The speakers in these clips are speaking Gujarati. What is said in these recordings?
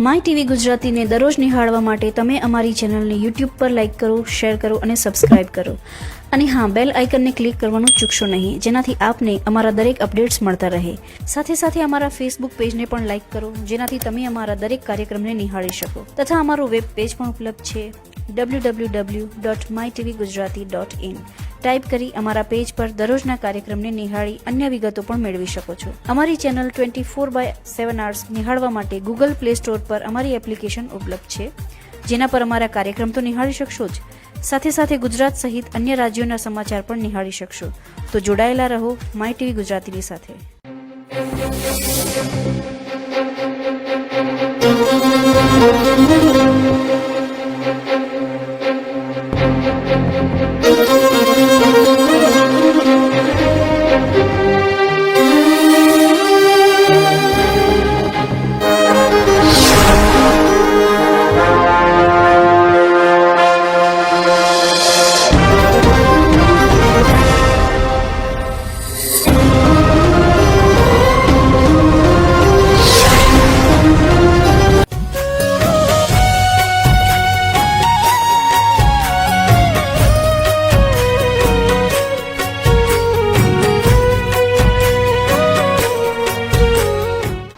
માય ટીવી ગુજરાતીને દરરોજ નિહાળવા માટે તમે અમારી ચેનલને યુટ્યુબ પર લાઇક કરો, શેર કરો અને સબસ્ક્રાઇબ કરો. અને હા, બેલ આઇકનને ક્લિક કરવાનું ચૂકશો નહીં, જેનાથી આપને અમારા દરેક અપડેટ્સ મળતા રહે. સાથે સાથે અમારા ફેસબુક પેજને પણ લાઇક કરો, જેનાથી તમે અમારા દરેક કાર્યક્રમને નિહાળી શકો. તથા અમારું વેબ પેજ પણ ઉપલબ્ધ છે www.mytvgujarati.in. ટાઈપ કરી અમારા પેજ પર દરરોજના કાર્યક્રમને નિહાળી અન્ય વિગતો પણ મેળવી શકો છો. અમારી ચેનલ 24/7 આર્સ નિહાળવા માટે ગૂગલ પ્લે સ્ટોર પર અમારી એપ્લિકેશન ઉપલબ્ધ છે, જેના પર અમારા કાર્યક્રમ તો નિહાળી શકશો જ, સાથે સાથે ગુજરાત સહિત અન્ય રાજ્યોના સમાચાર પણ નિહાળી શકશો. તો જોડાયેલા રહો માય ટીવી ગુજરાતીની સાથે.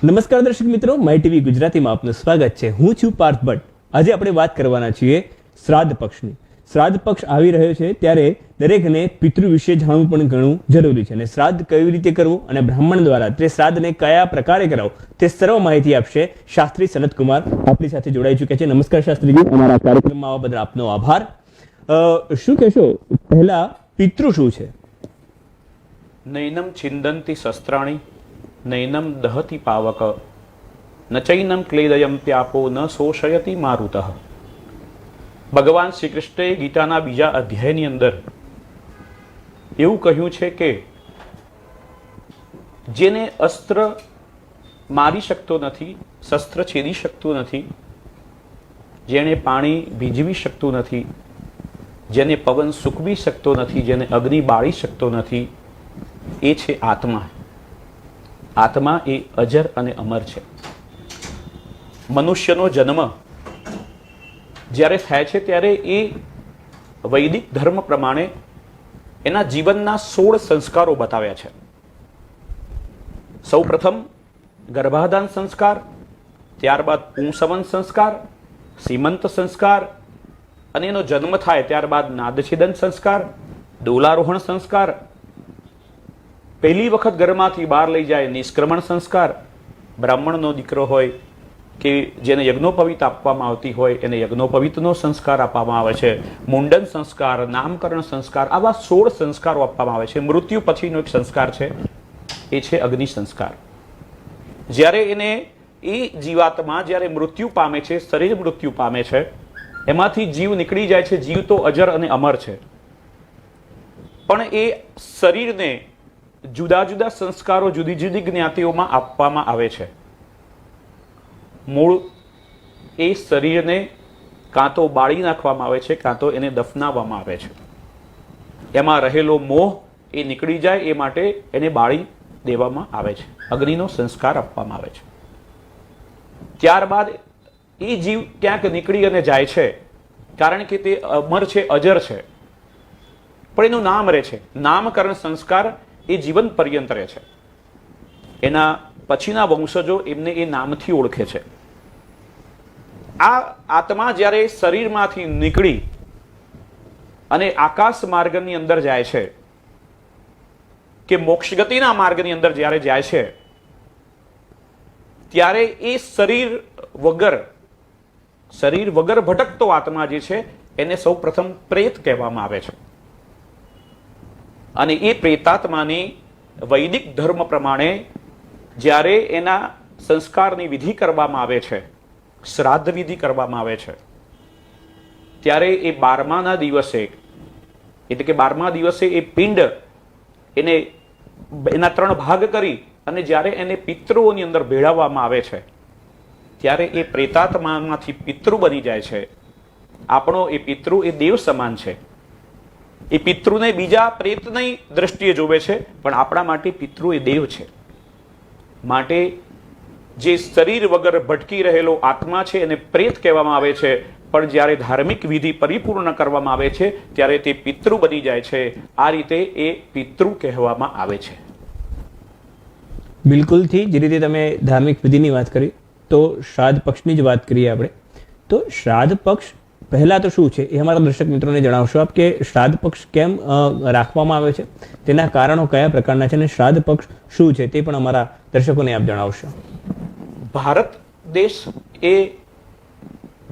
નમસ્કાર દર્શક મિત્રો, માય ટીવી ગુજરાતીમાં આપનું સ્વાગત છે. હું છું પાર્થ ભટ્ટ. આજે આપણે વાત કરવાના છીએ શ્રાદ્ધ પક્ષની. શ્રાદ્ધ પક્ષ આવી રહ્યો છે ત્યારે દરેકને પિતૃ વિશે જાણવું પણ ઘણું જરૂરી છે, અને શ્રાદ્ધ કેવી રીતે કરવું અને બ્રાહ્મણ દ્વારા તે શ્રાદ્ધને કયા પ્રકારે કરાવવું તે સર્વ માહિતી આપશે શાસ્ત્રી સનતકુમાર આપણી સાથે જોડાઈ ચૂક્યા છે. નમસ્કાર શાસ્ત્રીજી, અમારા કાર્યક્રમમાં આવવા બદલ આપનો આભાર. શું કહેશો, પહેલા પિતૃ શું છે? નૈનમ છિંદંતી શસ્ત્રાણી નૈનમ દહતિ પાવક ન ચૈનમ ક્લેદયમ ત્યાપો ન શોષયતિ મારુતઃ. ભગવાન શ્રી કૃષ્ણએ ગીતાના બીજા અધ્યાયની અંદર એવું કહ્યું છે કે જેને અસ્ત્ર મારી શકતો નથી, શસ્ત્ર છેદી શકતું નથી, જેને પાણી ભીંજવી શકતું નથી, જેને પવન સૂકવી શકતો નથી, જેને અગ્નિ બાળી શકતો નથી, એ છે આત્મા. આત્મા એ અજર અને અમર છે. મનુષ્યનો જન્મ જ્યારે થાય છે ત્યારે એ વૈદિક ધર્મ પ્રમાણે એના જીવનના 16 સંસ્કારો બતાવ્યા છે. સૌ પ્રથમ ગર્ભાધાન સંસ્કાર, ત્યારબાદ પુંસવન સંસ્કાર, સીમંત સંસ્કાર, અને એનો જન્મ થાય ત્યારબાદ નાદછેદન સંસ્કાર, ડોલારોહણ સંસ્કાર, પહેલી વખત ઘરમાંથી બહાર લઈ જાય નિષ્ક્રમણ સંસ્કાર, બ્રાહ્મણનો દીકરો હોય કે જેને યજ્ઞોપવિત આપવામાં આવતી હોય એને યજ્ઞોપવિતનો સંસ્કાર આપવામાં આવે છે, મુંડન સંસ્કાર, નામકરણ સંસ્કાર, આવા 16 સંસ્કારો આપવામાં આવે છે. મૃત્યુ પછીનો એક સંસ્કાર છે, એ છે અગ્નિ સંસ્કાર. જ્યારે એને એ જીવાત્મા જ્યારે મૃત્યુ પામે છે, શરીર મૃત્યુ પામે છે, એમાંથી જીવ નીકળી જાય છે. જીવ તો અજર અને અમર છે, પણ એ શરીરને જુદા જુદા સંસ્કારો જુદી જુદી જ્ઞાતિઓમાં આપવામાં આવે છે. મૂળ એ શરીરને કાં તો બાળી નાખવામાં આવે છે, કાં તો એને દફનાવવામાં આવે છે. એમાં રહેલો મોહ એ નીકળી જાય એ માટે એને બાળી દેવામાં આવે છે, અગ્નિનો સંસ્કાર આપવામાં આવે છે. ત્યારબાદ એ જીવ ક્યાંક નીકળી અને જાય છે, કારણ કે તે અમર છે, અજર છે, પણ એનું નામ રહે છે. નામકરણ સંસ્કાર એ જીવન પર્યંત રહે છે. એના પછીના વંશજો એમને એ નામથી ઓળખે છે. આ આત્મા જ્યારે શરીરમાંથી નીકળી અને આકાશ માર્ગની અંદર જાય છે કે મોક્ષ ગતિના માર્ગની અંદર જ્યારે જાય છે, ત્યારે એ શરીર વગર ભટકતો આત્મા જે છે એને સૌ પ્રથમ પ્રેત કહેવામાં આવે છે. અને એ પ્રેતાત્માની વૈદિક ધર્મ પ્રમાણે જ્યારે એના સંસ્કારની વિધિ કરવામાં આવે છે, શ્રાદ્ધ વિધિ કરવામાં આવે છે, ત્યારે એ 12મા દિવસે, એટલે કે 12મા દિવસે એ પિંડ એને એના 3 ભાગ કરી અને જ્યારે એને પિતૃઓની અંદર ભેળવવામાં આવે છે, ત્યારે એ પ્રેતાત્મામાંથી પિતૃ બની જાય છે. આપણો એ પિતૃ એ દેવ સમાન છે. એ પિતૃને બીજા પ્રેતની દ્રષ્ટિએ જોવે છે, પણ આપણા માટે પિતૃ એ દેવ છે. માટે જે શરીર વગર ભટકી રહેલો આત્મા છે એને પ્રેત કહેવામાં આવે છે, પણ જ્યારે ધાર્મિક વિધિ પરિપૂર્ણ કરવામાં આવે છે ત્યારે તે પિતૃ બની જાય છે. આ રીતે એ પિતૃ કહેવામાં આવે છે. બિલકુલથી જે રીતે તમે ધાર્મિક વિધિની વાત કરી તો શ્રાદ્ધ પક્ષની જ વાત કરીએ આપણે. તો શ્રાદ્ધ પક્ષ પહેલા તો શું છે એ અમારા દર્શક મિત્રોને જણાવશો આપ કે શ્રાદ્ધ પક્ષ કેમ રાખવામાં આવે છે, તેના કારણો કયા પ્રકારના છે અને શ્રાદ્ધ પક્ષ શું છે તે પણ અમારા દર્શકોને આપ જણાવશો. ભારત દેશ એ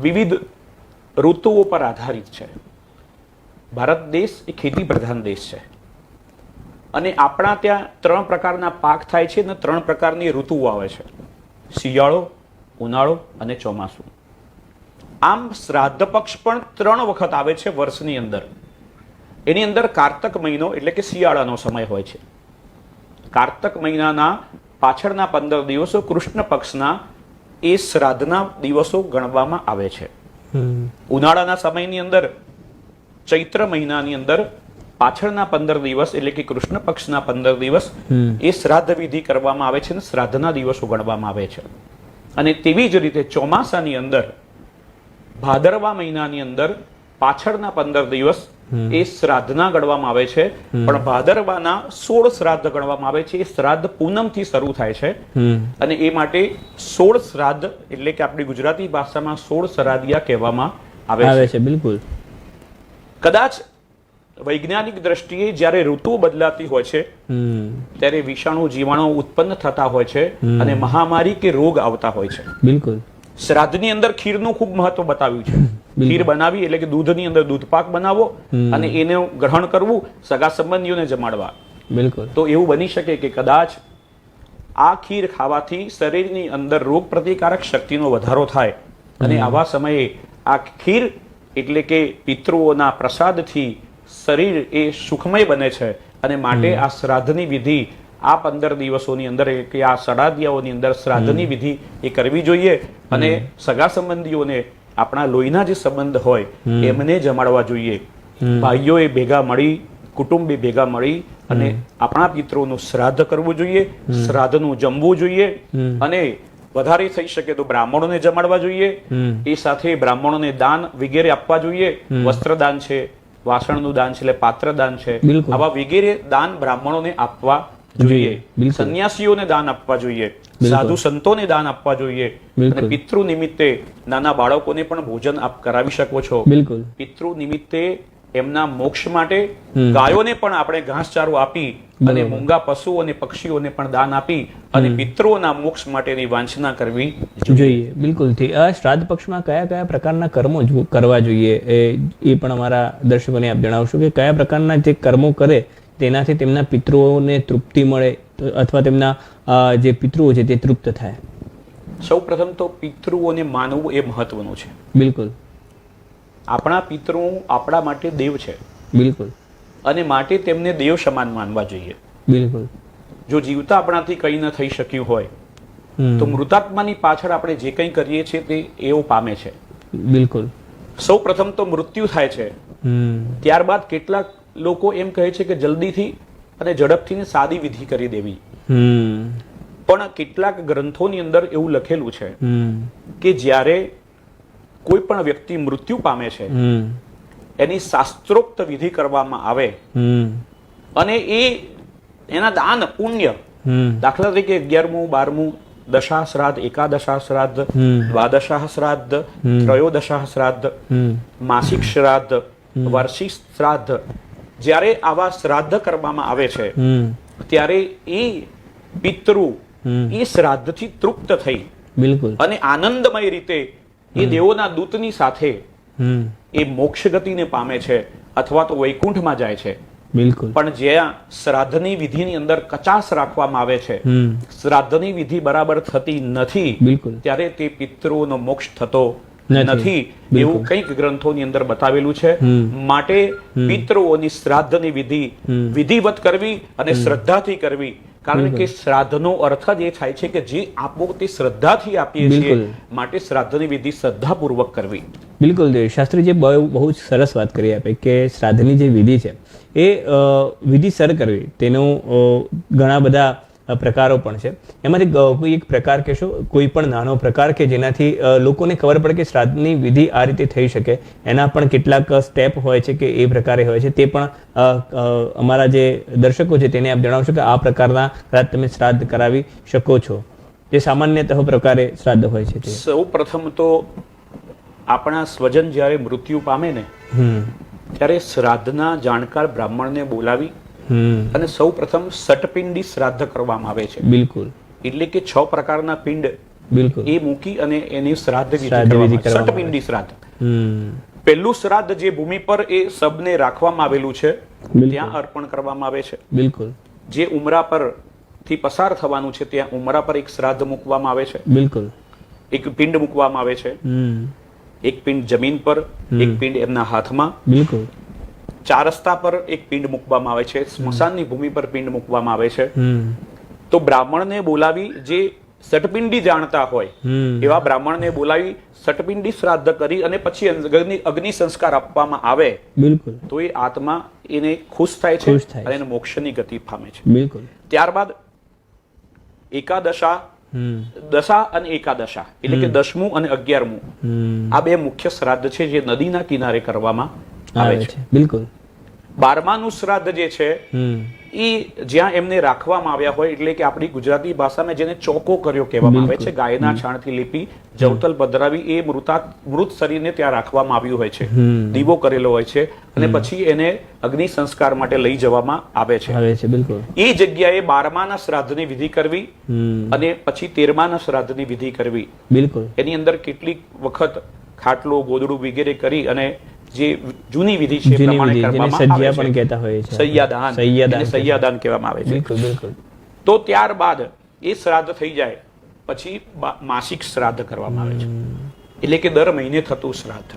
વિવિધ ઋતુઓ પર આધારિત છે. ભારત દેશ એ ખેતી પ્રધાન દેશ છે અને આપણા ત્યાં 3 પ્રકારના પાક થાય છે અને 3 પ્રકારની ઋતુઓ આવે છે: શિયાળો, ઉનાળો અને ચોમાસું. આમ શ્રાદ્ધ પક્ષ પણ 3 વખત આવે છે વર્ષની અંદર. એની અંદર કારતક મહિનો એટલે કે શિયાળાનો સમય હોય છે. કારતક મહિનાના પાછળના 15 દિવસો કૃષ્ણ પક્ષના એ શ્રાદ્ધના દિવસો ગણવામાં આવે છે. ઉનાળાના સમયની અંદર ચૈત્ર મહિનાની અંદર પાછળના 15 દિવસ એટલે કે કૃષ્ણ પક્ષના 15 દિવસ એ શ્રાદ્ધ વિધિ કરવામાં આવે છે અને શ્રાદ્ધના દિવસો ગણવામાં આવે છે. અને તેવી જ રીતે ચોમાસાની અંદર ભાદરવા મહિનાની અંદર પાછળના 15 દિવસ એ શ્રાદ્ધના ગણવામાં આવે છે, પણ ભાદરવાના 16 શ્રાદ્ધ ગણવામાં આવે છે. એ શ્રાદ્ધ પૂનમથી શરૂ થાય છે અને એ માટે 16 શ્રાદ્ધ એટલે કે આપણી ગુજરાતી ભાષામાં 16 શ્રાદ્ધિયા કહેવામાં આવે છે. બિલકુલ. કદાચ વૈજ્ઞાનિક દ્રષ્ટિએ જ્યારે ઋતુ બદલાતી હોય છે ત્યારે વિષાણુ જીવાણુ ઉત્પન્ન થતા હોય છે અને મહામારી કે રોગ આવતા હોય છે. બિલકુલ. શ્રાદ્ધની અંદર ખીરનું ખૂબ મહત્વ બતાવ્યું છે. ખીર બનાવી એટલે કે દૂધની અંદર દૂધપાક બનાવવો અને એને ગ્રહણ કરવું, સગા સંબંધીઓને જમાડવા. બિલકુલ. તો એવું બની શકે કે કદાચ આ ખીર ખાવાથી શરીરની અંદર રોગ પ્રતિકારક શક્તિનો વધારો થાય અને આવા સમયે આ ખીર એટલે કે પિતૃઓના પ્રસાદથી શરીર એ સુખમય બને છે અને માટે આ શ્રાદ્ધની વિધિ આ 15 દિવસોની અંદર કે આ સડાદિયાઓની અંદર શ્રાદ્ધની વિધિ એ કરવી જોઈએ અને સગા સંબંધીઓને આપણા લોહીના જે સંબંધ હોય એમને જમાડવા જોઈએ. ભાઈઓએ ભેગા મળી, કુટુંબે ભેગા મળી અને આપણા પિતૃઓનું શ્રાદ્ધ કરવું જોઈએ, શ્રાદ્ધનું જમવું જોઈએ અને વધારે થઈ શકે તો બ્રાહ્મણોને જમાડવા જોઈએ. એ સાથે બ્રાહ્મણોને દાન વગેરે આપવા જોઈએ. વસ્ત્રદાન છે, વાસણનું દાન છે એટલે પાત્રદાન છે, આવા વગેરે દાન બ્રાહ્મણોને આપવા જોઈએ. સંન્યાસીઓને દાન આપવા જોઈએ, સાધુ સંતોને દાન આપવા જોઈએ અને પિતૃ નિમિત્તે નાના બાળકોને પણ ભોજન આપ કરાવી શકો છો. બિલકુલ. પિતૃ નિમિત્તે એમના મોક્ષ માટે ગાયોને પણ આપણે ઘાસચારો આપી અને મૂંગા પશુઓ અને પક્ષીઓને પણ દાન આપી અને પિતૃઓના મોક્ષ માટેની વાંછના કરવી જોઈએ. બિલકુલ. આ શ્રાદ્ધ પક્ષમાં કયા કયા પ્રકારના કર્મો કરવા જોઈએ એ પણ અમારા દર્શકોને આપ જણાવશો કે કયા પ્રકારના જે કર્મો કરે તેનાથી તેમના પિતૃઓને તૃપ્તિ મળે અથવા તેમના જે પિતૃઓ છે તે તૃપ્ત થાય. સૌ પ્રથમ તો પિતૃઓને માનવું એ મહત્વનું છે. બિલકુલ. આપણા પિતૃઓ આપણા માટે દેવ છે. બિલકુલ. અને માટે તેમને દેવ સમાન માનવા જોઈએ. બિલકુલ. જો જીવતા આપણાથી કંઈ ન થઈ શક્યું હોય તો મૃતાત્માની પાછળ આપણે જે કંઈ કરીએ છીએ તે એવો પામે છે. બિલકુલ. સૌ પ્રથમ તો મૃત્યુ થાય છે, ત્યારબાદ કેટલાક લોકો એમ કહે છે કે જલ્દીથી અને ઝડપથી સાદી વિધિ કરી દેવી. પણ કેટલાક ગ્રંથોની અંદર એવું લખેલું છે કે જ્યારે કોઈ પણ વ્યક્તિ મૃત્યુ પામે છે એની શાસ્ત્રોક્ત વિધિ કરવામાં આવે અને એના દાન પુણ્ય, દાખલા તરીકે 11મું 12મું દશા શ્રાદ્ધ, એકાદશા શ્રાદ્ધ, દ્વાદશા શ્રાદ્ધ, ત્રયોદશા શ્રાદ્ધ, માસિક શ્રાદ્ધ, વાર્ષિક શ્રાદ્ધ, જ્યારે આવા શ્રાદ્ધ કરવામાં આવે છે ત્યારે એ પિતૃ એ શ્રાદ્ધથી તૃપ્ત થઈ બિલકુલ અને આનંદમય રીતે એ દેવોના દૂતની સાથે એ મોક્ષ ગતિને પામે છે અથવા તો વૈકુંઠમાં જાય છે. બિલકુલ. પણ જ્યાં શ્રાદ્ધની વિધિની અંદર કચાશ રાખવામાં આવે છે, શ્રાદ્ધની વિધિ બરાબર થતી નથી, ત્યારે તે પિતૃઓનો મોક્ષ થતો નથી એવું કંઈક ગ્રંથોની અંદર બતાવેલું છે. માટે પિતૃઓની શ્રાદ્ધની વિધિ વિધિવત કરવી અને શ્રદ્ધાથી કરવી. કારણ કે શ્રાદ્ધનો અર્થ જ એ થાય છે કે જે આપો તે શ્રદ્ધાથી આપીએ છીએ, માટે શ્રાદ્ધની વિધિ શ્રદ્ધાપૂર્વક કરવી. બિલકુલ. શાસ્ત્રીજી બહુ જ સરસ વાત કરી આપે કે શ્રાદ્ધની જે વિધિ છે એ વિધિસર કરવી, તેનું ઘણા બધા પ્રકારો પણ છે. એમાંથી કોઈ એક પ્રકાર કહેશો, કોઈ પણ નાનો પ્રકાર કે જેનાથી લોકોને ખબર પડે કે શ્રાદ્ધની વિધિ આ રીતે થઈ શકે, એના પણ કેટલાક સ્ટેપ હોય છે કે એ પ્રકારે હોય છે, તે પણ અમારા જે દર્શકો છે તેને આપ જણાવશો કે આ પ્રકારના તમે શ્રાદ્ધ કરાવી શકો છો, જે સામાન્યતઃ પ્રકારે શ્રાદ્ધ હોય છે તે? સૌ પ્રથમ તો આપણા સ્વજન જ્યારે મૃત્યુ પામે ને ત્યારે શ્રાદ્ધના જાણકાર બ્રાહ્મણને બોલાવી અને સૌ પ્રથમ સટપિંડી શ્રાદ્ધ કરવામાં આવે છે. બિલકુલ. એટલે કે 6 પ્રકારના પિંડ બિલકુલ એ મૂકી અને એની શ્રાદ્ધ વિધિ કરવામાં આવે. સટપિંડી શ્રાદ્ધ. પહેલું શ્રાદ્ધ જે ભૂમિ પર એ શબને રાખવામાં આવેલું છે ત્યાં અર્પણ કરવામાં આવે છે. બિલકુલ. જે ઉમરા પર થી પસાર થવાનું છે ત્યાં ઉમરા પર એક શ્રાદ્ધ મૂકવામાં આવે છે. બિલકુલ. એક પિંડ મૂકવામાં આવે છે. એક પિંડ જમીન પર, એક પિંડ એમના હાથમાં. બિલકુલ. 4 રસ્તા પર એક પિંડ મૂકવામાં આવે છે. સ્મશાનની ભૂમિ પર પિંડ મૂકવામાં આવે છે. તો બ્રાહ્મણને બોલાવી, જે સટપિંડી જાણતા હોય એવા બ્રાહ્મણને બોલાવી સટપિંડી શ્રાદ્ધ કરી અને પછી અગ્નિ સંસ્કાર આપવામાં આવે. બિલકુલ. તો એ આત્મા એને ખુશ થાય છે અને એને મોક્ષની ગતિ પામે છે. બિલકુલ. ત્યારબાદ એકાદશા, દશા અને એકાદશા એટલે કે 10મું અને 11મું આ 2 મુખ્ય શ્રાદ્ધ છે જે નદીના કિનારે કરવામાં આવે છે. બિલકુલ. 12માનું શ્રાદ્ધ જે છે એ જ્યાં એમને રાખવામાં આવ્યા હોય, એટલે કે આપણી ગુજરાતી ભાષામાં જેને ચોકો કર્યો કહેવામાં આવે છે, ગાયના છાણથી લીપી જવતલ પધરાવી એ મૃત શરીરને ત્યાં રાખવામાં આવ્યું હોય છે, દીવો કરેલો હોય છે અને પછી એને અગ્નિ સંસ્કાર માટે લઈ જવામાં આવે છે. બિલકુલ. એ જગ્યાએ 12માના શ્રાદ્ધની વિધિ કરવી અને પછી 13માના શ્રાદ્ધની વિધિ કરવી. બિલકુલ. એની અંદર કેટલીક વખત ખાટલો, ગોદડું વગેરે કરી અને જે જૂની વિધિ છે પ્રમાણે કરવામાં આવે છે. કહેતા હોય છે સૈયાદાન કહેવામાં આવે છે. બિલકુલ. બિલકુલ. તો ત્યારબાદ એ શ્રાદ્ધ થઈ જાય પછી માસિક શ્રાદ્ધ કરવામાં આવે છે, એટલે કે દર મહિને થતું શ્રાદ્ધ,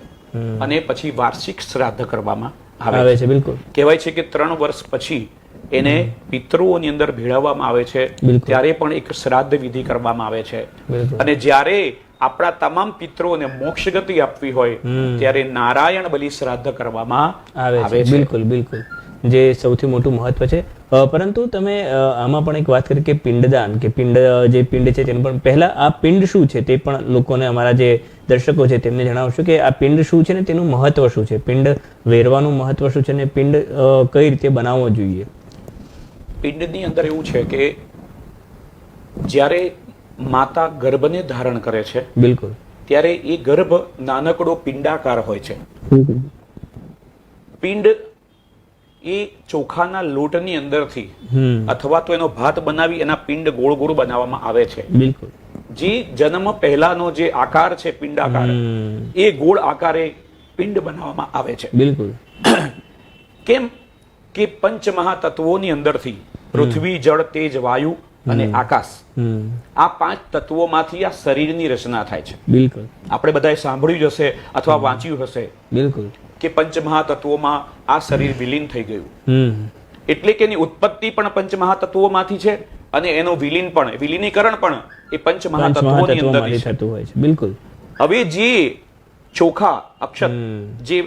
અને પછી વાર્ષિક શ્રાદ્ધ કરવામાં આવે છે. બિલકુલ. કહેવાય છે કે 3 વર્ષ પછી એને પિતૃઓની અંદર ભેળવવામાં આવે છે, ત્યારે પણ એક શ્રાદ્ધ વિધિ કરવામાં આવે છે. અને જ્યારે આપણા તમામ પિતૃઓને મોક્ષ ગતિ આપવી હોય ત્યારે નારાયણ બલિ શ્રાદ્ધ કરવામાં આવે છે. બિલકુલ. બિલકુલ. જે સૌથી મોટું મહત્વ છે. પરંતુ તમે આમાં પણ એક વાત કરી કે પિંડદાન, કે જે પિંડ છે તેનું પણ પહેલા આ પિંડ શું છે તે પણ લોકોને, અમારા જે દર્શકો છે તેમને જણાવશો કે આ પિંડ શું છે ને તેનું મહત્વ શું છે, પિંડ વેરવાનું મહત્વ શું છે ને પિંડ કઈ રીતે બનાવવો જોઈએ? પિંડની અંદર એવું છે કે જ્યારે માતા ગર્ભને ધારણ કરે છે, બિલકુલ, ત્યારે એ ગર્ભ નાનકડો પિંડાકાર હોય છે. પિંડ એ ચોખાના લોટની અંદરથી અથવા તો એનો ભાત બનાવી એના પિંડ ગોળ ગોળ બનાવવામાં આવે છે. બિલકુલ. જે જન્મ પહેલાનો જે આકાર છે પિંડાકાર, એ ગોળ આકારે પિંડ બનાવવામાં આવે છે. બિલકુલ. કેમ કે પંચ મહાતત્વોની અંદરથી પૃથ્વી, જળ, તેજ, વાયુ અને આકાશ, આ 5 તત્વોમાંથી આ શરીરની રચના થાય છે. બિલકુલ. આપણે બધાએ સાંભળ્યું જ હશે અથવા વાંચ્યું હશે. બિલકુલ. કે પંચ મહાતત્વોમાં આ શરીર વિલીન થઈ ગયું, એટલે કે એની ઉત્પત્તિ પણ પંચ મહાતત્વોમાંથી છે અને એનું વિલીનીકરણ પણ એ પંચ મહાતત્વોની અંદરથી થતું હોય છે. બિલકુલ. હવે જે ચોખા અક્ષત જે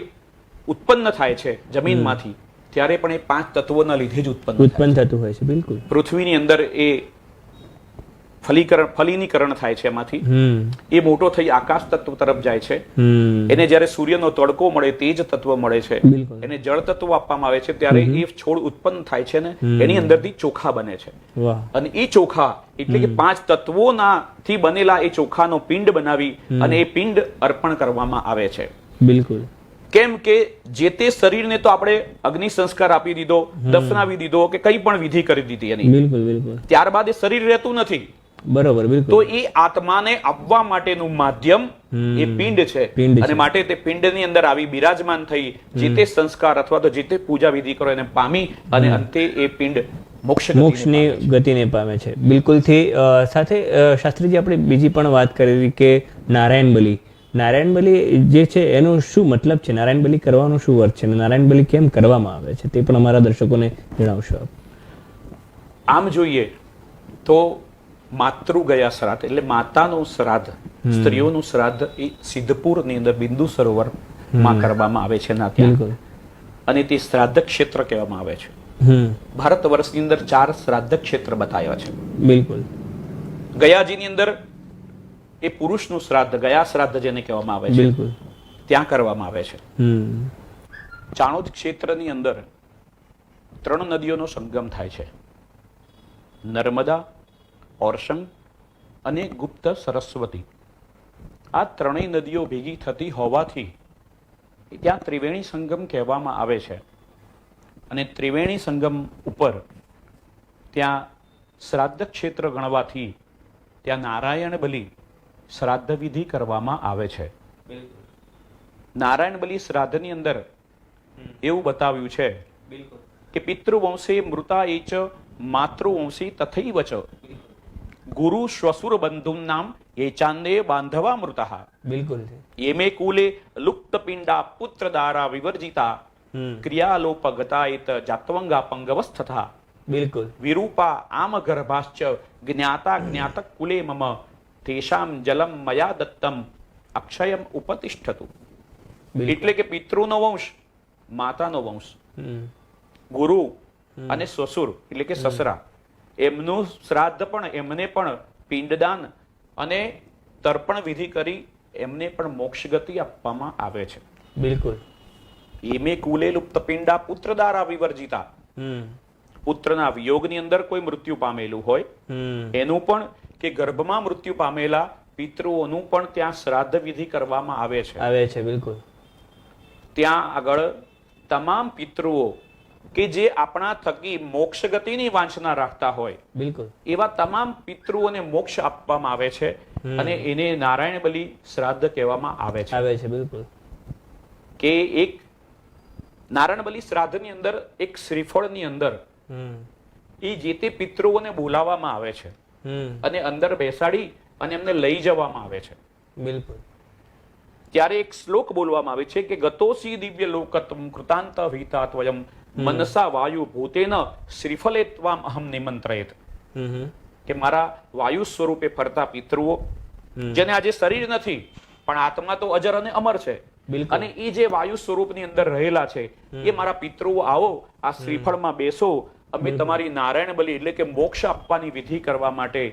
ઉત્પન્ન થાય છે જમીનમાંથી, ત્યારે પણ એ 5 તત્વોના લીધે જ ઉત્પન્ન થતું હોય છે. બિલકુલ. પૃથ્વીની અંદર એ ફલીનીકરણ થાય છે, એમાંથી એ મોટો થઈ આકાશ તત્વ તરફ જાય છે. એને જ્યારે સૂર્યનો તડકો મળે, તેજ તત્વ મળે છે, એને જળ તત્વ આપવામાં આવે છે, ત્યારે એ છોડ ઉત્પન્ન થાય છે ને એની અંદરથી ચોખા બને છે. અને એ ચોખા એટલે કે 5 તત્વોનાથી બનેલા એ ચોખાનો પિંડ બનાવી અને એ પિંડ અર્પણ કરવામાં આવે છે. બિલકુલ. કેમ કે જે તે શરીરને તો આપણે અગ્નિ સંસ્કાર આપી દીધો, દફનાવી દીધો કે કઈ પણ વિધિ કરી દીધી એની, બિલકુલ. બિલકુલ. ત્યારબાદ એ શરીર રહેતું નથી. બરોબર. બિલકુલ. તો એ આત્માને આપવા માટેનું માધ્યમ એ પિંડ છે, અને માટે તે પિંડની અંદર આવી બિરાજમાન થઈ જે તે સંસ્કાર અથવા તો જે તે પૂજા વિધિ કરો એને પામી અને અંતે એ પિંડ મોક્ષની ગતિને પામે છે. બિલકુલ. થી સાથે શાસ્ત્રીજી આપણે બીજી પણ વાત કરી કે નારાયણ બલિ. નારાયણ બલિ જે છે એનો શું મતલબ છે? નારાયણ બલિ કરવાનો શું અર્થ છે? નારાયણ બલિ કેમ કરવામાં આવે છે તે પણ અમારા દર્શકોને જણાવશો આપ? આમ જોઈએ તો માતૃ ગયા શ્રાદ્ધ એટલે માતાનું શ્રાદ્ધ, સ્ત્રીઓનું શ્રાદ્ધ એ સિદ્ધપુરની અંદર બિંદુ સરોવરમાં કરવામાં આવે છે ના ત્યાં, અને તે શ્રાદ્ધ ક્ષેત્ર કહેવામાં આવે છે. ભારત વર્ષની અંદર 4 શ્રાદ્ધ ક્ષેત્ર બતાવ્યા છે. બિલકુલ. ગયાજીની અંદર એ પુરુષનું શ્રાદ્ધ, ગયા શ્રાદ્ધ જેને કહેવામાં આવે છે, બિલકુલ ત્યાં કરવામાં આવે છે. હમ ચાણોદ ક્ષેત્રની અંદર 3 નદીઓનો સંગમ થાય છે, નર્મદા, ઓરસંગ અને ગુપ્ત સરસ્વતી. આ 3 નદીઓ ભેગી થતી હોવાથી ત્યાં ત્રિવેણી સંગમ કહેવામાં આવે છે. અને ત્રિવેણી સંગમ ઉપર ત્યાં શ્રાદ્ધ ક્ષેત્ર ગણવાથી ત્યાં નારાયણ બલિ શ્રાદ્ધ વિધિ કરવામાં આવે છે. નારાયણ બલિ શ્રાદ્ધની અંદર એવું બતાવ્યું છે કે પિતૃવંશે મૃતા એ ચ માતૃવંશી તથૈવ ચ ગુરુ શ્વસુર બંધુમ નામ એ ચાંદે બાંધવા મૃતા બિલકુલ એમે કુલે લુપ્ત પિંડા પુત્ર દારા વિવર્જિતા ક્રિયાલોપ ગતાયત જાતવંગા પંગવસ્થથા બિલકુલ વિરૂપા આમ ગર્ભાશ્ચ જ્ઞાતા જ્ઞાતક કુલે મમ તેષામ જલમ મયા દત્તમ અક્ષયમ ઉપતિષ્ઠતું. એટલે કે પિતૃનો વંશ, માતાનો વંશ, ગુરુ અને સસુર એટલે કે સસરા, એમનું શ્રાદ્ધ પણ એમને પણ પિંડદાન અને તર્પણ વિધિ કરી એમને પણ મોક્ષ ગતિ આપવામાં આવે છે. બિલકુલ. એમે કુલે લુપ્ત પિંડા પુત્ર દ્વારા વિવર્જિતા. પુત્રના વિયોગની અંદર કોઈ મૃત્યુ પામેલું હોય એનું પણ, કે ગર્ભમાં મૃત્યુ પામેલા પિતૃઓનું પણ ત્યાં શ્રાદ્ધ વિધિ કરવામાં આવે છે. બિલકુલ. ત્યાં આગળ તમામ પિતૃઓ કે જે આપણા થકી મોક્ષ ગતિની વાંચના રાખતા હોય, બિલકુલ, એવા તમામ પિતૃઓને મોક્ષ આપવામાં આવે છે અને એને નારાયણ બલિ શ્રાદ્ધ કહેવામાં આવે છે. બિલકુલ. કે એક નારાયણ બલિ શ્રાદ્ધની અંદર એક શ્રીફળની અંદર એ જે તે પિતૃઓને બોલાવવામાં આવે છે અને અંદર બેસાડી અને એમને લઈ જવામાં આવે છે. બિલકુલ. ત્યારે એક શ્લોક બોલવામાં આવે છે કે ગતોસી દિવ્ય લોકતમ કૃતાંત હિતા ત્વયમ મનસા વાયુ ભૂતેન શ્રીફલે ત્વામ અહમ નિમંત્રયેત. કે મારા વાયુ સ્વરૂપે ફરતા પિતૃઓ, જેને આજે શરીર નથી પણ આત્મા તો અજર અને અમર છે, અને એ જે વાયુ સ્વરૂપની અંદર રહેલા છે, એ મારા પિતૃઓ આવો, આ શ્રીફળમાં બેસો, અમે તમારી નારાયણ બલિ એટલે કે મોક્ષ આપવાની વિધિ કરવા માટે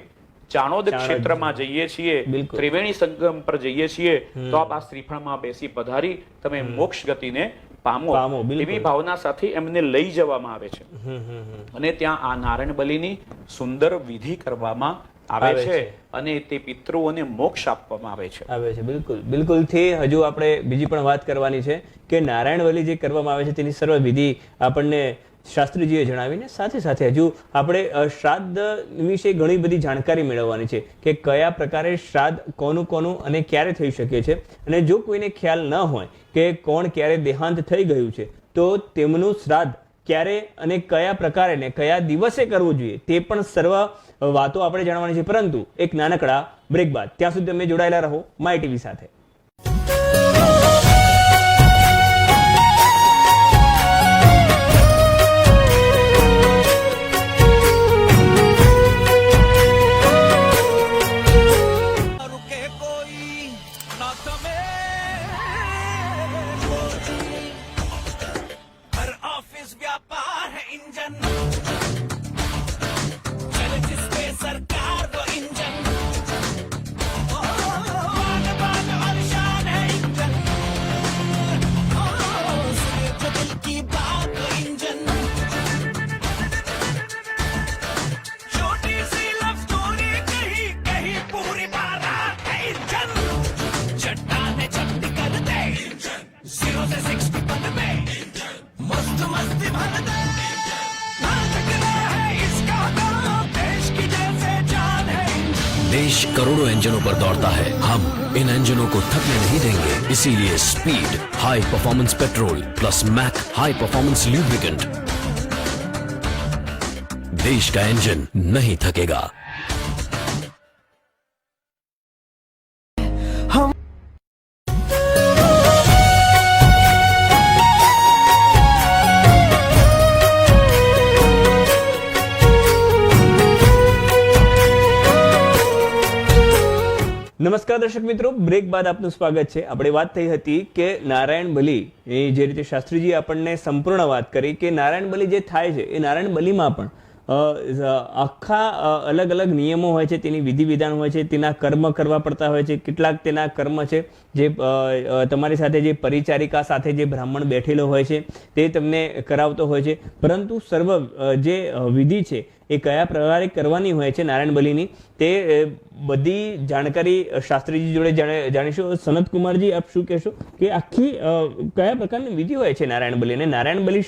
ચાણોદ ક્ષેત્રમાં જઈએ છીએ, ત્રિવેણી સંગમ પર જઈએ છીએ, તો આપ આ શ્રીફળમાં બેસી પધારી તમે મોક્ષ ગતિને પામો, એવી ભાવના સાથે એમને લઈ જવામાં આવે છે. અને ત્યાં આ નારાયણ બલિની સુંદર વિધિ કરવામાં આવે છે અને તે પિતૃઓને મોક્ષ આપવામાં આવે છે. બિલકુલ. બિલકુલ થી હજુ આપણે બીજી પણ વાત કરવાની છે કે નારાયણ બલિ જે કરવામાં આવે છે તેની સર્વ વિધિ આપણને શાસ્ત્રીજીએ જણાવીને સાથે સાથે હજુ આપણે શ્રાદ્ધ વિશે ઘણી બધી જાણકારી મેળવવાની છે કે કયા પ્રકારે શ્રાદ્ધ કોનું કોનું અને ક્યારે થઈ શકે છે, અને જો કોઈને ખ્યાલ ન હોય કે કોણ ક્યારે દેહાંત થઈ ગયું છે તો તેમનું શ્રાદ્ધ ક્યારે અને કયા પ્રકારે ને કયા દિવસે કરવું જોઈએ તે પણ સર્વ વાતો આપણે જાણવાની છે. પરંતુ એક નાનકડા બ્રેક બાદ, ત્યાં સુધી તમે જોડાયેલા રહો માય ટીવી સાથે. देश करोड़ों इंजनों पर दौड़ता है, हम इन इंजनों को थकने नहीं देंगे. इसीलिए speed high performance petrol plus Mak high performance lubricant. देश का इंजन नहीं थकेगा. નમસ્કાર દર્શક મિત્રો, બ્રેક બાદ આપનું સ્વાગત છે. આપણે વાત થઈ હતી કે નારાયણ બલિ, એ જે રીતે શાસ્ત્રીજી આપણને સંપૂર્ણ વાત કરી કે નારાયણ બલિ જે થાય છે એ નારાયણ બલિમાં પણ આખા અલગ અલગ નિયમો હોય છે, તેની વિધિ વિધાન હોય છે, તેના કર્મ કરવા પડતા હોય છે. કેટલાક તેના કર્મ છે જે તમારી સાથે જે પરિચારિકા સાથે જે બ્રાહ્મણ બેઠેલો હોય છે તે તમને કરાવતો હોય છે. પરંતુ સર્વ જે વિધિ છે એ કયા પ્રકારે કરવાની હોય છે નારાયણ બલિની, તે બધી જાણકારી શાસ્ત્રીજી જોડે જાણીશું. સનતકુમારજી, આપ શું કહેશો કે આખી કયા પ્રકારની વિધિ હોય છે નારાયણ બલિ, અને નારાયણ બલિ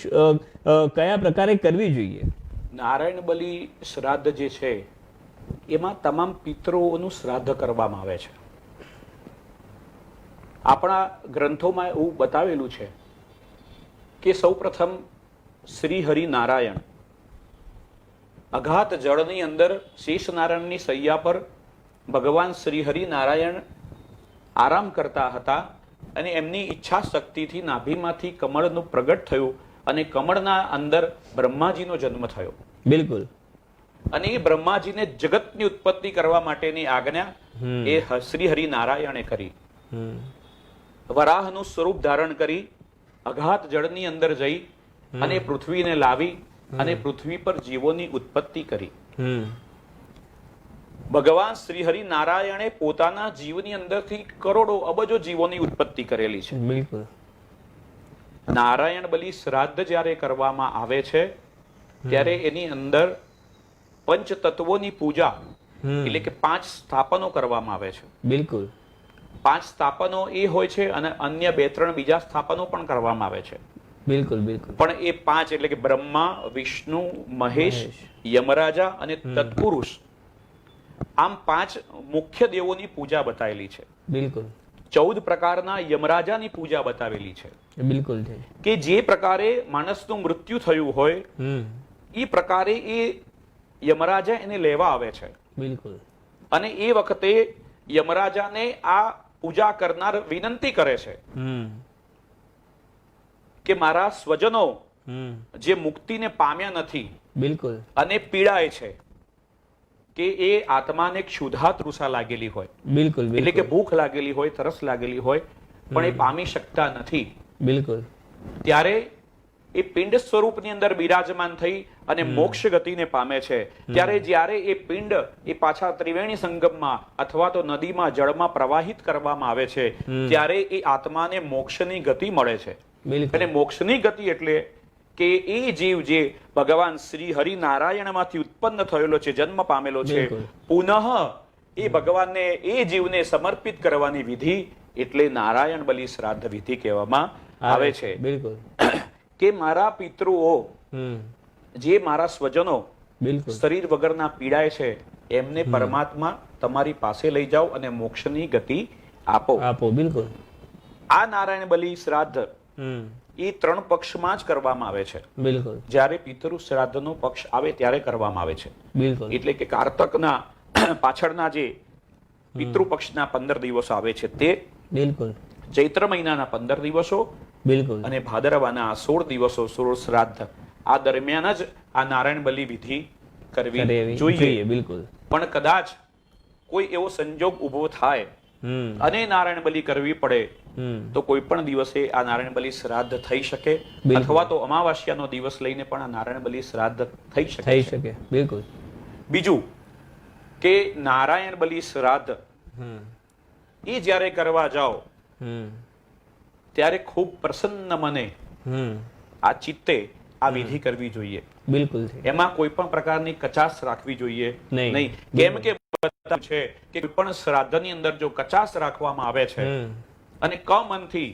કયા પ્રકારે કરવી જોઈએ? નારાયણ બલિ શ્રાદ્ધ જે છે એમાં તમામ પિતૃઓનું શ્રાદ્ધ કરવામાં આવે છે. આપણા ગ્રંથોમાં એવું બતાવેલું છે કે સૌપ્રથમ શ્રી હરિ નારાયણ અઘાત જળની અંદર શેષનારાયણની સૈયા પર ભગવાન શ્રી હરિ નારાયણ આરામ કરતા હતા, અને એમની ઈચ્છા શક્તિથી નાભીમાંથી કમળનું પ્રગટ થયું, અને કમળના અંદર બ્રહ્માજીનો જન્મ થયો. બિલકુલ. અને એ બ્રહ્માજીને જગતની ઉત્પત્તિ કરવા માટેની આજ્ઞા એ શ્રી હરિ નારાયણે કરી. વરાહનું સ્વરૂપ ધારણ કરી અઘાત જળની અંદર જઈ અને પૃથ્વીને લાવી અને પૃથ્વી પર જીવોની ઉત્પત્તિ કરી. ભગવાન શ્રી હરિ નારાયણે પોતાના જીવની અંદરથી કરોડો અબજો જીવોની ઉત્પત્તિ કરેલી છે. બિલકુલ. નારાયણ બલિ શ્રાદ્ધ જ્યારે કરવામાં આવે છે ત્યારે એની અંદર પંચ તત્વોની પૂજા એટલે કે 5 સ્થાપનો કરવામાં આવે છે. બિલકુલ. 5 સ્થાપનો એ હોય છે, અને અન્ય 2-3 બીજા સ્થાપનો પણ કરવામાં આવે છે. બિલકુલ. બિલકુલ. પણ એ 5 એટલે કે બ્રહ્મા, વિષ્ણુ, મહેશ, યમરાજા અને તત્પુરુષ, આમ 5 મુખ્ય દેવોની પૂજા બતાવેલી છે. બિલકુલ. 14 પ્રકારના યમરાજાની પૂજા બતાવેલી છે. બિલકુલ છે કે જે પ્રકારે માણસનું મૃત્યુ થયું હોય એ પ્રકારે એ યમરાજા એને લેવા આવે છે. બિલકુલ. અને એ વખતે યમરાજાને આ પૂજા કરનાર વિનંતી કરે છે કે મારા સ્વજનો જે મુક્તિને પામ્યા નથી, બિલકુલ, અને પીડાય છે, કે એ આત્માને ક્ષુધા તૃષા લાગેલી હોય, બિલકુલ, એટલે કે ભૂખ લાગેલી હોય, તરસ લાગેલી હોય, પણ એ પામી શકતા નથી, બિલકુલ, ત્યારે એ પિંડ સ્વરૂપની અંદર બિરાજમાન થઈ અને મોક્ષ ગતિને પામે છે. ત્યારે જ્યારે એ પિંડ એ પાછા ત્રિવેણી સંગમમાં અથવા તો નદીમાં જળમાં પ્રવાહિત કરવામાં આવે છે, ત્યારે એ આત્માને મોક્ષની ગતિ મળે છે. અને મોક્ષની ગતિ એટલે કે એ જીવ જે ભગવાન શ્રી હરિ નારાયણમાંથી ઉત્પન્ન થયેલો છે, જન્મ પામેલો છે, પુનઃ એ ભગવાનને એ જીવને સમર્પિત કરવાની વિધિ એટલે નારાયણ બલિ શ્રાદ્ધ વિધિ કહેવામાં આવે છે. બિલકુલ. કે મારા પિતૃઓ જે મારા સ્વજનો શરીર વગરના પીડાય છે એમને પરમાત્મા તમારી પાસે લઈ જાઓ અને મોક્ષની ગતિ આપો. બિલકુલ. આ નારાયણ બલિ શ્રાદ્ધ એ 3 પક્ષમાં જ કરવામાં આવે છે. બિલકુલ. જ્યારે પિતૃ શ્રાદ્ધનો પક્ષ આવે ત્યારે કરવામાં આવે છે. બિલકુલ. એટલે કે કારતકના પાછળના જે પિતૃ પક્ષના 15 દિવસો આવે છે તે, બિલકુલ, ચૈત્ર મહિનાના 15 દિવસો, બિલકુલ, અને ભાદરવાના 16 દિવસો, 16 શ્રાદ્ધ, આ દરમિયાન જ આ નારાયણ બલિ વિધિ કરવી જોઈએ. બિલકુલ. પણ કદાચ કોઈ એવો સંજોગ ઉભો થાય અને નારાયણ બલિ કરવી પડે તો કોઈ પણ દિવસે આ નારાયણ બલિ શ્રાદ્ધ થઈ શકે, અથવા તો અમાવાસ્યાનો દિવસ લઈને પણ આ નારાયણ બલિ શ્રાદ્ધ થઈ શકે. બિલકુલ. બીજું કે નારાયણ બલિ શ્રાદ્ધ એ જ્યારે કરવા જાઓ ત્યારે ખૂબ પ્રસન્ન મને આ ચિત્તે આ વિધિ કરવી જોઈએ. બિલકુલ. એમાં કોઈ પણ પ્રકારની કચાશ રાખવી જોઈએ નહીં. કેમ કે બતાવ્યું છે કે કોઈ પણ શ્રાદ્ધની અંદર જો કચાશ રાખવામાં આવે છે અને કમનથી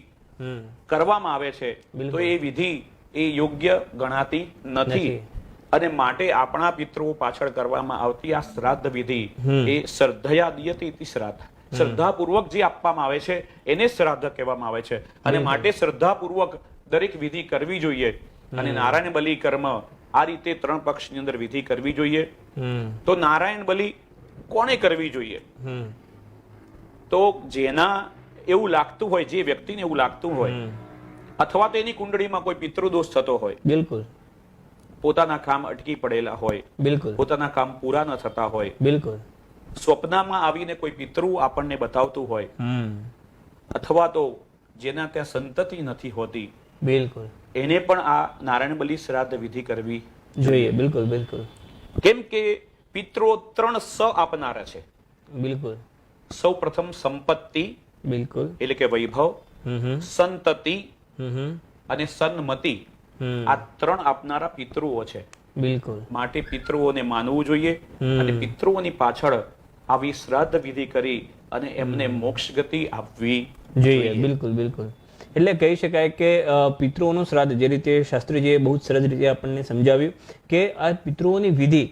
કરવામાં આવે છે તો એ વિધિ એ યોગ્ય ગણાતી નથી. અને માટે આપણા પિતૃઓ પાછળ કરવામાં આવતી આ શ્રાદ્ધ વિધિ એ શ્રદ્ધયા દિયતે શ્રાદ્ધ, શ્રદ્ધાપૂર્વક જે આપવામાં આવે છે એને શ્રાદ્ધ કહેવામાં આવે છે. અને માટે શ્રદ્ધાપૂર્વક દરેક વિધિ કરવી જોઈએ. અને નારાયણ બલિ કર્મ આ રીતે 3 પક્ષની અંદર વિધિ કરવી જોઈએ. તો નારાયણ બલિ કોણે કરવી જોઈએ? તો જેના એવું લાગતું હોય, જે વ્યક્તિને એવું લાગતું હોય, અથવા તો એની કુંડળીમાં કોઈ પિતૃદોષ થતો હોય, બિલકુલ, પોતાના કામ અટકી પડેલા હોય, બિલકુલ, પોતાના કામ પૂરા ન થતા હોય, બિલકુલ, સ્વપ્નમાં આવીને કોઈ પિતૃ આપણને બતાવતું હોય અથવા તો જેના ત્યાં સંતતિ નથી હોતી, બિલકુલ, એને પણ આ નારાયણ બલિ શ્રાદ્ધ વિધિ કરવી જોઈએ. બિલકુલ બિલકુલ. કેમ કે પિતૃઓ 3 સ આપનારા છે. બિલકુલ. સૌ પ્રથમ સંપત્તિ, બિલકુલ, એટલે કે વૈભવ, સંતતિ અને સન્મતિ, આ 3 આપનારા પિતૃઓ છે. બિલકુલ. માટે પિતૃઓને માનવું જોઈએ અને પિતૃઓની પાછળ આવી શ્રાદ્ધ વિધિ કરી અને એમને મોક્ષ ગતિ આપવી જોઈએ. બિલકુલ બિલકુલ. એટલે કહી શકાય કે પિતૃઓનું શ્રાદ્ધ, જે રીતે શાસ્ત્રીજીએ બહુ જ સરસ રીતે આપણને સમજાવ્યું કે આ પિતૃઓની વિધિ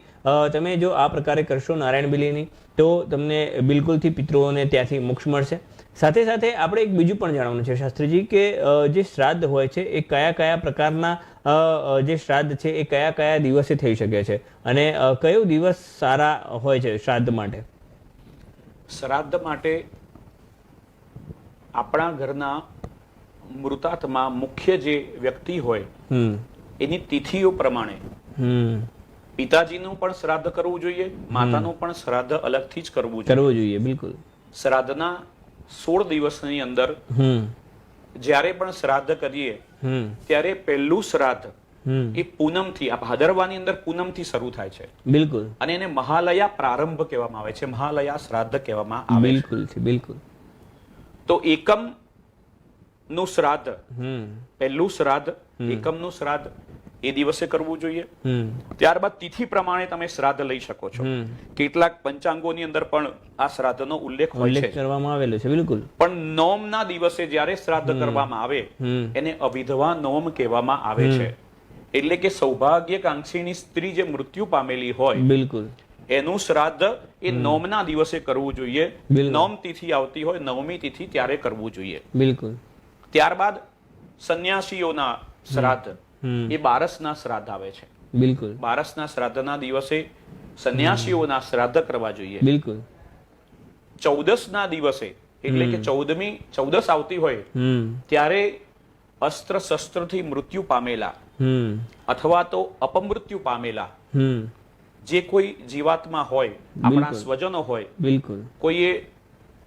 તમે જો આ પ્રકારે કરશો નારાયણ બલિની, તો તમને બિલકુલથી પિતૃઓને ત્યાંથી મોક્ષ મળશે. સાથે સાથે આપણે એક બીજું પણ જાણવાનું છે શાસ્ત્રીજી કે જે શ્રાદ્ધ હોય છે એ કયા કયા પ્રકારના જે શ્રાદ્ધ છે એ કયા કયા દિવસે થઈ શકે છે અને કયો દિવસ સારા હોય છે શ્રાદ્ધ માટે? શ્રાદ્ધ માટે આપણા ઘરના મૃતાત્મા મુખ્ય જે વ્યક્તિ હોય એની તિથિઓ પ્રમાણે પિતાજીનું પણ શ્રાદ્ધ કરવું જોઈએ, માતાનું પણ શ્રાદ્ધ અલગથી જ કરવું જોઈએ. બિલકુલ. શ્રાદ્ધના 16 દિવસની અંદર જ્યારે પણ શ્રાદ્ધ કરીએ ત્યારે પહેલું શ્રાદ્ધ એ પૂનમથી, આ ભાદરવાની અંદર પૂનમથી શરૂ થાય છે. બિલકુલ. અને એને મહાલયા પ્રારંભ કહેવામાં આવે છે, મહાલયા શ્રાદ્ધ કહેવામાં આવે છે. બિલકુલ બિલકુલ. તો એકમ નું શ્રાદ્ધ, પહેલું શ્રાદ્ધ, એકમનું શ્રાદ્ધ એ દિવસે કરવું જોઈએ. ત્યારબાદ તિથિ પ્રમાણે તમે શ્રાદ્ધ લઈ શકો છો. કેટલાક પંચાંગોની અંદર પણ આ શ્રાદ્ધનો ઉલ્લેખ હોય છે, કરવામાં આવેલો છે. બિલકુલ. પણ નોમના દિવસે જ્યારે શ્રાદ્ધ કરવામાં આવે એને અવિધવા નોમ કહેવામાં આવે છે. એટલે કે સૌભાગ્યકાંક્ષીની સ્ત્રી જે મૃત્યુ પામેલી હોય, બિલકુલ, એનું શ્રાદ્ધ એ નોમના દિવસે કરવું જોઈએ. નોમ તિથિ આવતી હોય, નવમી તિથિ, ત્યારે કરવું જોઈએ. બિલકુલ. ત્યારબાદ સંન્યાસીઓના શ્રાદ્ધ, એ બારસના શ્રાદ્ધ આવે છે. બિલકુલ. બારસના શ્રાદ્ધના દિવસે સંન્યાસીઓના શ્રાદ્ધ કરવા જોઈએ. બિલકુલ. 14ના દિવસે, એટલે કે 14મી 14 આવતી હોય ત્યારે અસ્ત્ર શસ્ત્રથી મૃત્યુ પામેલા અથવા તો અપમૃત્યુ પામેલા જે કોઈ જીવાત્મા હોય, આપણા સ્વજનો હોય, બિલકુલ, કોઈએ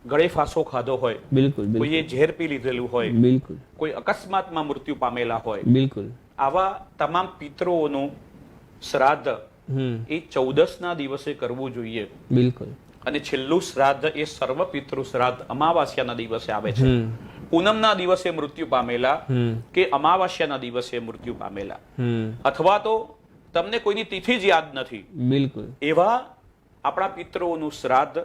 ગળે ફાંસો ખાધો હોય, બિલકુલ, કોઈએ ઝેર પી લીધેલું હોય, બિલકુલ, કોઈ અકસ્માતમાં મૃત્યુ પામેલા હોય, બિલકુલ, આવા તમામ પિતૃઓનું શ્રાદ્ધ એ 14ના દિવસે કરવું જોઈએ. બિલકુલ. અને છેલ્લું શ્રાદ્ધ એ સર્વ પિતૃ શ્રાદ્ધ અમાવાસ્યાના દિવસે આવે છે. પૂનમના દિવસે મૃત્યુ પામેલા કે અમાવાસ્યાના દિવસે મૃત્યુ પામેલા, અથવા તો તમને કોઈની તિથિ જ યાદ નથી, બિલકુલ, એવા આપણા પિતૃઓનું શ્રાદ્ધ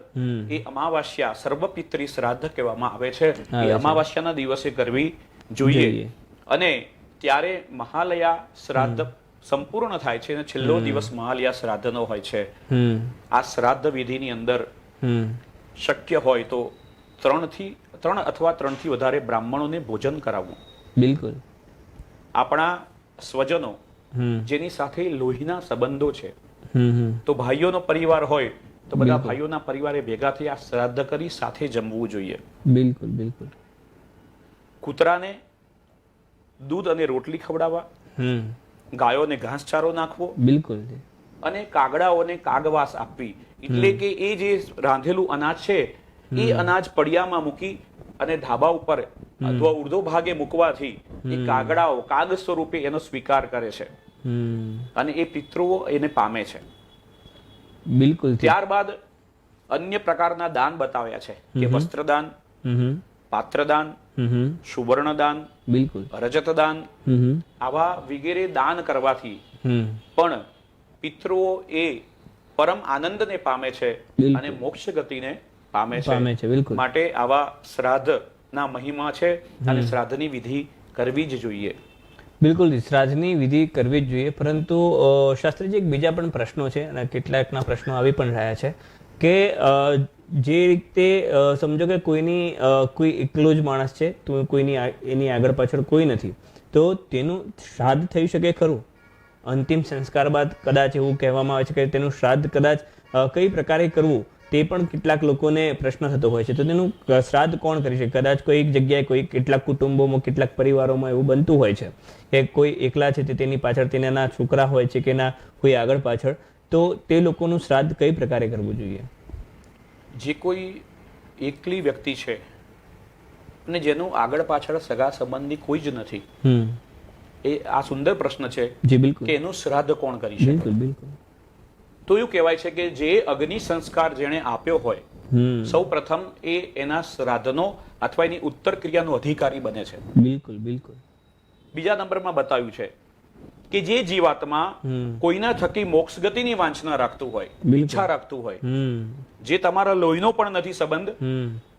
એ અમાવાસ્યા, સર્વપિતૃ શ્રાદ્ધ કહેવામાં આવે છે. એ અમાવાસ્યાના દિવસે કરવી જોઈએ. અને ત્યારે મહાલયા શ્રાદ્ધ સંપૂર્ણ થાય છે અને છેલ્લો દિવસ મહાલયા શ્રાદ્ધનો હોય છે. આ શ્રાદ્ધ વિધિની અંદર શક્ય હોય તો 3 અથવા 3 થી વધારે બ્રાહ્મણોને ભોજન કરાવવું. બિલકુલ. આપણા સ્વજનો જેની સાથે લોહીના સંબંધો છે, તો ભાઈઓનો પરિવાર હોય તો બધા ભાઈઓના પરિવારે ભેગા થઈ આ શ્રાદ્ધ કરી સાથે જમવું જોઈએ. બિલકુલ. બિલકુલ. કૂતરાને દૂધ અને રોટલી ખવડાવવા, ગાયોને ઘાસચારો નાખવો, બિલકુલ, અને કાગડાઓને કાગવાસ આપવી. એટલે કે એ જે રાંધેલું અનાજ છે એ અનાજ પડિયામાં મૂકી અને ધાબા ઉપર અથવા ઉર્ધ્વ ભાગે મૂકવાથી એ કાગડાઓ કાગ સ્વરૂપે એનો સ્વીકાર કરે છે અને એ પિતૃઓ એને પામે છે. બિલકુલ. ત્યારબાદ અન્ય પ્રકારના દાન બતાવ્યા છે કે વસ્ત્રદાન, પાત્રદાન, સુવર્ણદાન, બિલકુલ, રજતદાન, આવા વગેરે દાન કરવાથી પણ પિતૃઓ એ પરમ આનંદને પામે છે અને મોક્ષ ગતિને પામે છે. માટે આવા શ્રાદ્ધના મહિમા છે અને શ્રાદ્ધની વિધિ કરવી જ જોઈએ. બિલકુલ, શ્રાદ્ધની વિધિ કરવી જ જોઈએ. પરંતુ શાસ્ત્રીજી, એક બીજા પણ પ્રશ્નો છે અને કેટલાકના પ્રશ્નો આવી પણ રહ્યા છે કે જે રીતે સમજો કે કોઈ એકલો જ માણસ છે, તો એની આગળ પાછળ કોઈ નથી, તો તેનું શ્રાદ્ધ થઈ શકે ખરું? અંતિમ સંસ્કાર બાદ કદાચ એવું કહેવામાં આવે છે કે તેનું શ્રાદ્ધ કદાચ કઈ પ્રકારે કરવું તે પણ કેટલાક લોકોને પ્રશ્ન થતો હોય છે. તો તેનું શ્રાદ્ધ કોણ કરી શકે? કદાચ કોઈક જગ્યાએ કેટલાક કુટુંબોમાં, કેટલાક પરિવારોમાં એવું બનતું હોય છે કે કોઈ એકલા છે, તેની પાછળ તેના છોકરા હોય છે કે ના કોઈ આગળ પાછળ, તો તે લોકોનું શ્રાદ્ધ કઈ પ્રકારે કરવું જોઈએ? જે કોઈ એકલી વ્યક્તિ છે અને જેનું આગળ પાછળ સગા સંબંધી કોઈ જ નથી, એ આ સુંદર પ્રશ્ન છે જી બિલકુલ, કે એનું શ્રાદ્ધ કોણ કરી શકે? બિલકુલ બિલકુલ. તો એવું કહેવાય છે કે જે અગ્નિ સંસ્કાર જેણે આપ્યો હોય, સૌ પ્રથમ એ એના શ્રાદ્ધનો અથવા એની ઉત્તર ક્રિયાનો અધિકારી બને છે. બિલકુલ બિલકુલ. બીજા નંબરમાં બતાવ્યું છે કે જે જીવાત્મા કોઈના થકી મોક્ષ ગતિની વાંછના રાખતું હોય, ઈચ્છા રાખતું હોય, જે તમારા લોહીનો પણ નથી સંબંધ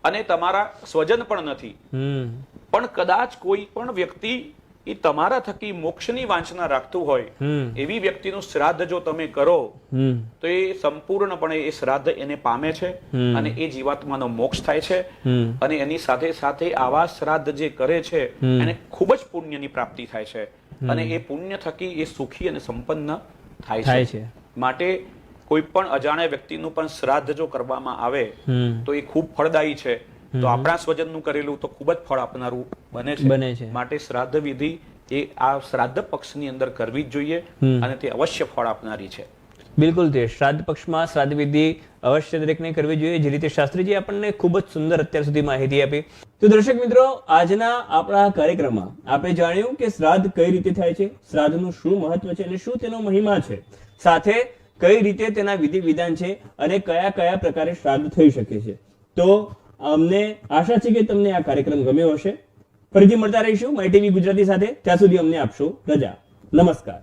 અને તમારા સ્વજન પણ નથી, પણ કદાચ કોઈ પણ વ્યક્તિ એ તમારા થકી મોક્ષની વાંછના રાખતું હોય, એવી વ્યક્તિનું શ્રાદ્ધ જો તમે કરો તો એ સંપૂર્ણપણે એ શ્રાદ્ધ એને પામે છે અને એ જીવાત્માનો મોક્ષ થાય છે. અને એની સાથે સાથે આવા શ્રાદ્ધ જે કરે છે એને ખૂબ જ પુણ્યની પ્રાપ્તિ થાય છે અને એ પુણ્ય થકી એ સુખી અને સંપન્ન થાય છે. માટે કોઈ પણ અજાણ્યા વ્યક્તિનું પણ શ્રાદ્ધ જો કરવામાં આવે તો એ ખૂબ ફળદાયી છે. તો આપણા સ્વજનનું કરેલું તો ખૂબ જ ફળ આપનારું બને છે. માટે શ્રાદ્ધ વિધિ એ આ શ્રાદ્ધ પક્ષની અંદર કરવી જ જોઈએ અને તે અવશ્ય ફળ આપનારી છે. બિલકુલ, તે શ્રાદ્ધ પક્ષમાં શ્રાદ્ધ વિધિ અવશ્ય દરેકને કરવી જોઈએ, જે રીતે શાસ્ત્રીજી આપણને ખૂબ જ સુંદર અત્યાર સુધી માહિતી આપી. તો દર્શક મિત્રો, આજના આપણા કાર્યક્રમમાં આપણે જાણ્યું કે શ્રાદ્ધ કઈ રીતે થાય છે, શ્રાદ્ધનું શું મહત્વ છે અને શું તેનો મહિમા છે, સાથે કઈ રીતે તેના વિધિ વિધાન છે અને કયા કયા પ્રકારે શ્રાદ્ધ થઈ શકે છે. તો અમને આશા છે કે તમને આ કાર્યક્રમ ગમ્યો હશે. ફરીથી મળતા રહીશું માય ટીવી ગુજરાતી સાથે. ત્યાં સુધી અમને આપશો રજા. નમસ્કાર.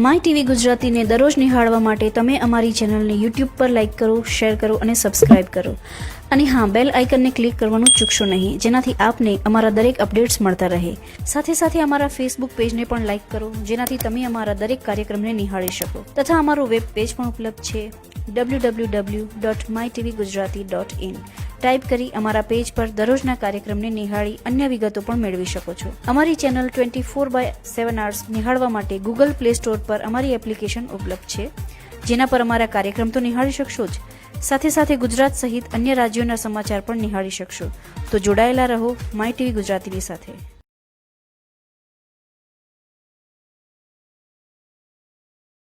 માય ટીવી ગુજરાતીને દરરોજ નિહાળવા માટે તમે અમારી ચેનલને યુટ્યુબ પર લાઇક કરો, શેર કરો અને સબસ્ક્રાઇબ કરો. અને હા, બેલ આઇકનને ક્લિક કરવાનું ચૂકશો નહીં, જેનાથી આપને અમારા દરેક અપડેટ્સ મળતા રહે. સાથે સાથે અમારા ફેસબુક પેજને પણ લાઇક કરો, જેનાથી તમે અમારા દરેક કાર્યક્રમને નિહાળી શકો. તથા અમારું વેબ પેજ પણ ઉપલબ્ધ છે www.mytvgujarati.in. ટાઈપ કરી અમારા પેજ પર દરરોજના કાર્યક્રમને નિહાળી અન્ય વિગતો પણ મેળવી શકો છો. અમારી ચેનલ 24/7 hours નિહાળવા માટે ગૂગલ પ્લે સ્ટોર પર અમારી એપ્લિકેશન ઉપલબ્ધ છે, જેના પર અમારા કાર્યક્રમ તો નિહાળી શકશો જ, સાથે સાથે ગુજરાત સહિત અન્ય રાજ્યોના સમાચાર પણ નિહાળી શકશો. તો જોડાયેલા રહો માય ટીવી ગુજરાતીની સાથે.